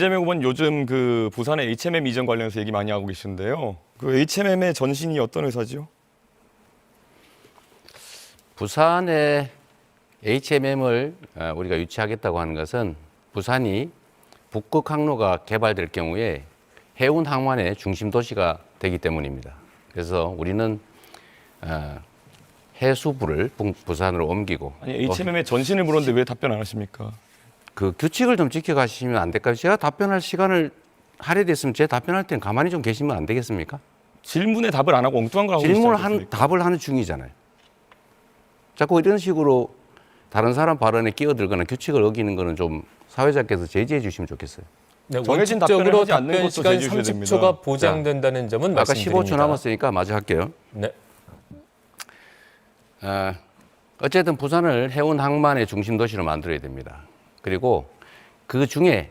이재명 후보는 요즘 그 부산의 HMM 이전 관련해서 얘기 많이 하고 계시는데요. 그 HMM의 전신이 어떤 회사죠? 부산의 HMM을 우리가 유치하겠다고 하는 것은 부산이 북극 항로가 개발될 경우에 해운 항만의 중심 도시가 되기 때문입니다. 그래서 우리는 해수부를 부산으로 옮기고. 아니 HMM의 전신을 물었는데 왜 답변 안 하십니까? 그 규칙을 좀 지켜가시면 안 될까요? 제가 답변할 시간을 할애됐으면 제 답변할 때는 가만히 좀 계시면 안 되겠습니까? 질문에 답을 안 하고 엉뚱한 걸 하고 질문을 답을 하는 중이잖아요. 자꾸 이런 식으로 다른 사람 발언에 끼어들거나 규칙을 어기는 거는 좀 사회자께서 제지해 주시면 좋겠어요. 네, 정해진 답변을 원칙적으로 하지 않는 답변 것도 시간 제지해 줘야 30초가 보장된다는 점은 아까 말씀드립니다. 15초 남았으니까 마저 할게요. 네. 어쨌든 부산을 해운 항만의 중심 도시로 만들어야 됩니다. 그리고 그 중에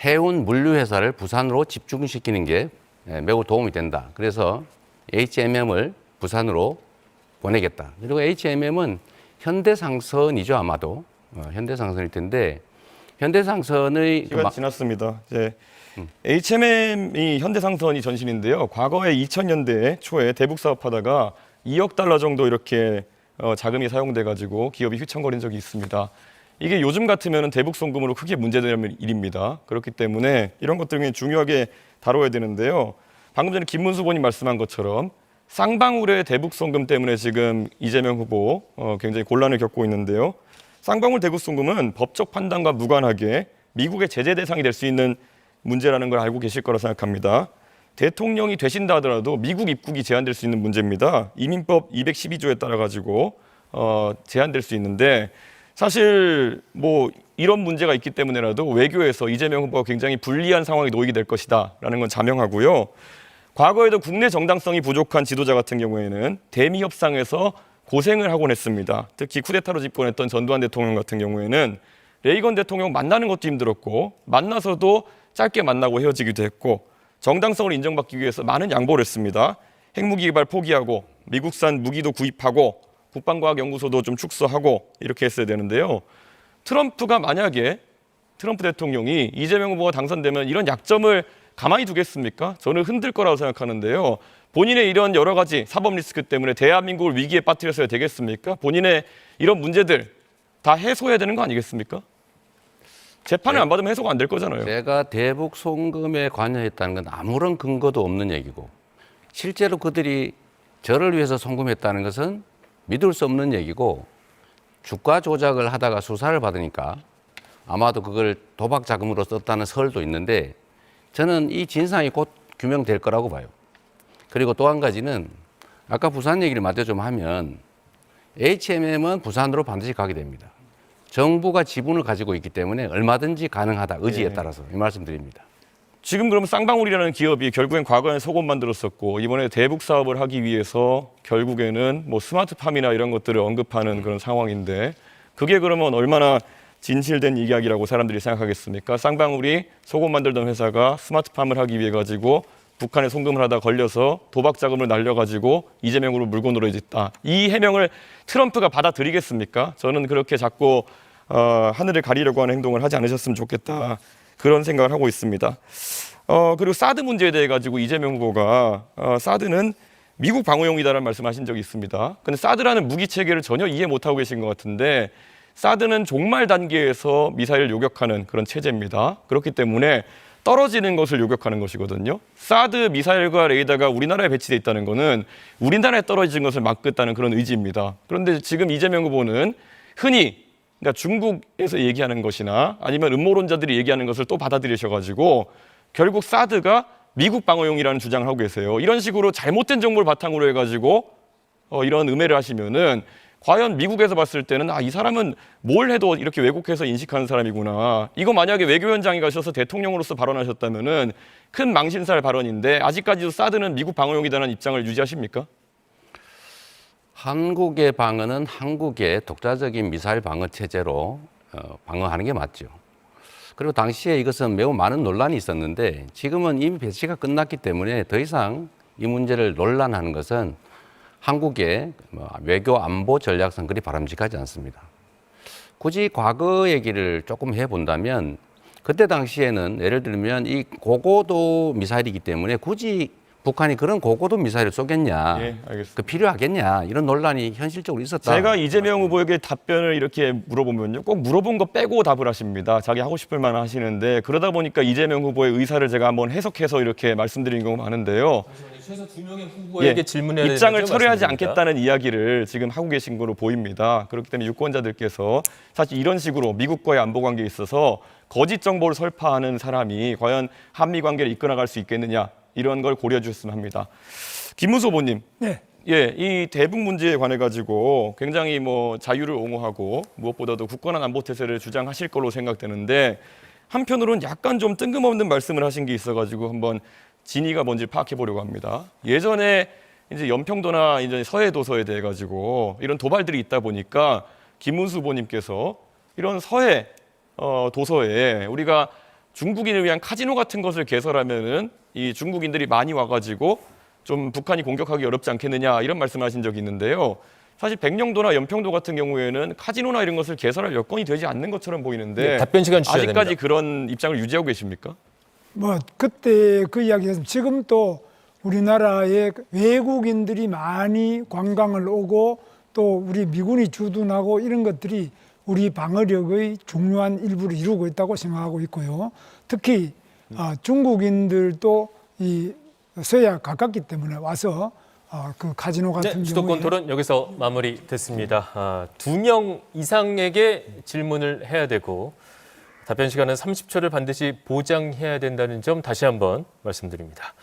해운 물류 회사를 부산으로 집중시키는 게 매우 도움이 된다. 그래서 HMM을 부산으로 보내겠다. 그리고 HMM은 현대상선이죠, 아마도. 현대상선일 텐데 현대상선의 시간 지났습니다. 이제 HMM이 현대상선이 전신인데요. 과거에 2000년대 초에 대북 사업하다가 2억 달러 정도 이렇게 자금이 사용돼 가지고 기업이 휘청거린 적이 있습니다. 이게 요즘 같으면 대북 송금으로 크게 문제되는 일입니다. 그렇기 때문에 이런 것들을 중요하게 다뤄야 되는데요. 방금 전에 김문수 의원님 말씀한 것처럼 쌍방울의 대북 송금 때문에 지금 이재명 후보 굉장히 곤란을 겪고 있는데요. 쌍방울 대북 송금은 법적 판단과 무관하게 미국의 제재 대상이 될 수 있는 문제라는 걸 알고 계실 거라 생각합니다. 대통령이 되신다 하더라도 미국 입국이 제한될 수 있는 문제입니다. 이민법 212조에 따라 가지고 제한될 수 있는데 사실 뭐 이런 문제가 있기 때문에라도 외교에서 이재명 후보가 굉장히 불리한 상황에 놓이게 될 것이다라는 건 자명하고요. 과거에도 국내 정당성이 부족한 지도자 같은 경우에는 대미 협상에서 고생을 하곤 했습니다. 특히 쿠데타로 집권했던 전두환 대통령 같은 경우에는 레이건 대통령 만나는 것도 힘들었고 만나서도 짧게 만나고 헤어지기도 했고 정당성을 인정받기 위해서 많은 양보를 했습니다. 핵무기 개발 포기하고 미국산 무기도 구입하고 국방과학연구소도 좀 축소하고 이렇게 했어야 되는데요. 트럼프가 만약에 트럼프 대통령이 이재명 후보가 당선되면 이런 약점을 가만히 두겠습니까? 저는 흔들 거라고 생각하는데요. 본인의 이런 여러 가지 사법 리스크 때문에 대한민국을 위기에 빠뜨렸어야 되겠습니까? 본인의 이런 문제들 다 해소해야 되는 거 아니겠습니까? 재판을 안 받으면 해소가 안 될 거잖아요. 제가 대북 송금에 관여했다는 건 아무런 근거도 없는 얘기고 실제로 그들이 저를 위해서 송금했다는 것은 믿을 수 없는 얘기고 주가 조작을 하다가 수사를 받으니까 아마도 그걸 도박 자금으로 썼다는 설도 있는데 저는 이 진상이 곧 규명될 거라고 봐요. 그리고 또 한 가지는 아까 부산 얘기를 마저 좀 하면 HMM은 부산으로 반드시 가게 됩니다. 정부가 지분을 가지고 있기 때문에 얼마든지 가능하다. 의지에 따라서 이 말씀드립니다. 지금 그럼 쌍방울이라는 기업이 결국엔 과거에 속옷 만들었었고 이번에 대북 사업을 하기 위해서 결국에는 뭐 스마트팜이나 이런 것들을 언급하는 그런 상황인데 그게 그러면 얼마나 진실된 이야기라고 사람들이 생각하겠습니까? 쌍방울이 속옷 만들던 회사가 스마트팜을 하기 위해 가지고 북한에 송금을 하다 걸려서 도박 자금을 날려가지고 이재명으로 물고 늘어졌다. 이 해명을 트럼프가 받아들이겠습니까? 저는 그렇게 자꾸 하늘을 가리려고 하는 행동을 하지 않으셨으면 좋겠다. 그런 생각을 하고 있습니다. 그리고 사드 문제에 대해 가지고 이재명 후보가 사드는 미국 방어용이다라는 말씀하신 적이 있습니다. 근데 사드라는 무기 체계를 전혀 이해 못하고 계신 것 같은데 사드는 종말 단계에서 미사일을 요격하는 그런 체제입니다. 그렇기 때문에 떨어지는 것을 요격하는 것이거든요. 사드 미사일과 레이더가 우리나라에 배치돼 있다는 것은 우리나라에 떨어지는 것을 막겠다는 그런 의지입니다. 그런데 지금 이재명 후보는 흔히 그러니까 중국에서 얘기하는 것이나 아니면 음모론자들이 얘기하는 것을 또 받아들이셔가지고 결국 사드가 미국 방어용이라는 주장을 하고 계세요. 이런 식으로 잘못된 정보를 바탕으로 해가지고 이런 음해를 하시면은 과연 미국에서 봤을 때는 이 사람은 뭘 해도 이렇게 왜곡해서 인식하는 사람이구나. 이거 만약에 외교현장에 가셔서 대통령으로서 발언하셨다면은 큰 망신살 발언인데 아직까지도 사드는 미국 방어용이라는 입장을 유지하십니까? 한국의 방어는 한국의 독자적인 미사일 방어 체제로 방어하는 게 맞죠. 그리고 당시에 이것은 매우 많은 논란이 있었는데 지금은 이미 배치가 끝났기 때문에 더 이상 이 문제를 논란하는 것은 한국의 외교 안보 전략상 그리 바람직하지 않습니다. 굳이 과거 얘기를 조금 해본다면 그때 당시에는 예를 들면 이 고고도 미사일이기 때문에 굳이 북한이 그런 고고도 미사일을 쏘겠냐, 예, 알겠습니다. 그 필요하겠냐 이런 논란이 현실적으로 있었다. 제가 이재명 후보에게 답변을 이렇게 물어보면요, 꼭 물어본 거 빼고 답을 하십니다. 자기 하고 싶을 만한 하시는데 그러다 보니까 이재명 후보의 의사를 제가 한번 해석해서 이렇게 말씀드린 경우가 많은데요. 최소 2명의 후보에게 예, 질문해야 되는 입장을 점 철회하지 말씀드립니다. 않겠다는 이야기를 지금 하고 계신 거로 보입니다. 그렇기 때문에 유권자들께서 사실 이런 식으로 미국과의 안보 관계에 있어서 거짓 정보를 설파하는 사람이 과연 한미 관계를 이끌어갈 수 있겠느냐, 이런 걸 고려해 주셨으면 합니다. 김문수 후보님, 네. 예, 이 대북 문제에 관해 가지고 굉장히 뭐 자유를 옹호하고 무엇보다도 굳건한 안보 태세를 주장하실 걸로 생각되는데 한편으로는 약간 좀 뜬금없는 말씀을 하신 게 있어가지고 한번 진위가 뭔지 파악해 보려고 합니다. 예전에 이제 연평도나 이제 서해 도서에 대해 가지고 이런 도발들이 있다 보니까 김문수 후보님께서 이런 서해 도서에 우리가 중국인을 위한 카지노 같은 것을 개설하면은 이 중국인들이 많이 와가지고 좀 북한이 공격하기 어렵지 않겠느냐, 이런 말씀하신 적이 있는데요. 사실 백령도나 연평도 같은 경우에는 카지노나 이런 것을 개설할 여건이 되지 않는 것처럼 보이는데 네, 답변 시간 주셔야 아직까지 됩니다. 그런 입장을 유지하고 계십니까? 뭐 그때 그 이야기했습니다. 지금 또 우리나라에 외국인들이 많이 관광을 오고 또 우리 미군이 주둔하고 이런 것들이 우리 방어력의 중요한 일부를 이루고 있다고 생각하고 있고요. 특히 중국인들도 이 서해와 가깝기 때문에 와서 그 카지노 같은 네, 경우에 주도권 토론 여기서 마무리됐습니다. 2명 이상에게 질문을 해야 되고 답변 시간은 30초를 반드시 보장해야 된다는 점 다시 한번 말씀드립니다.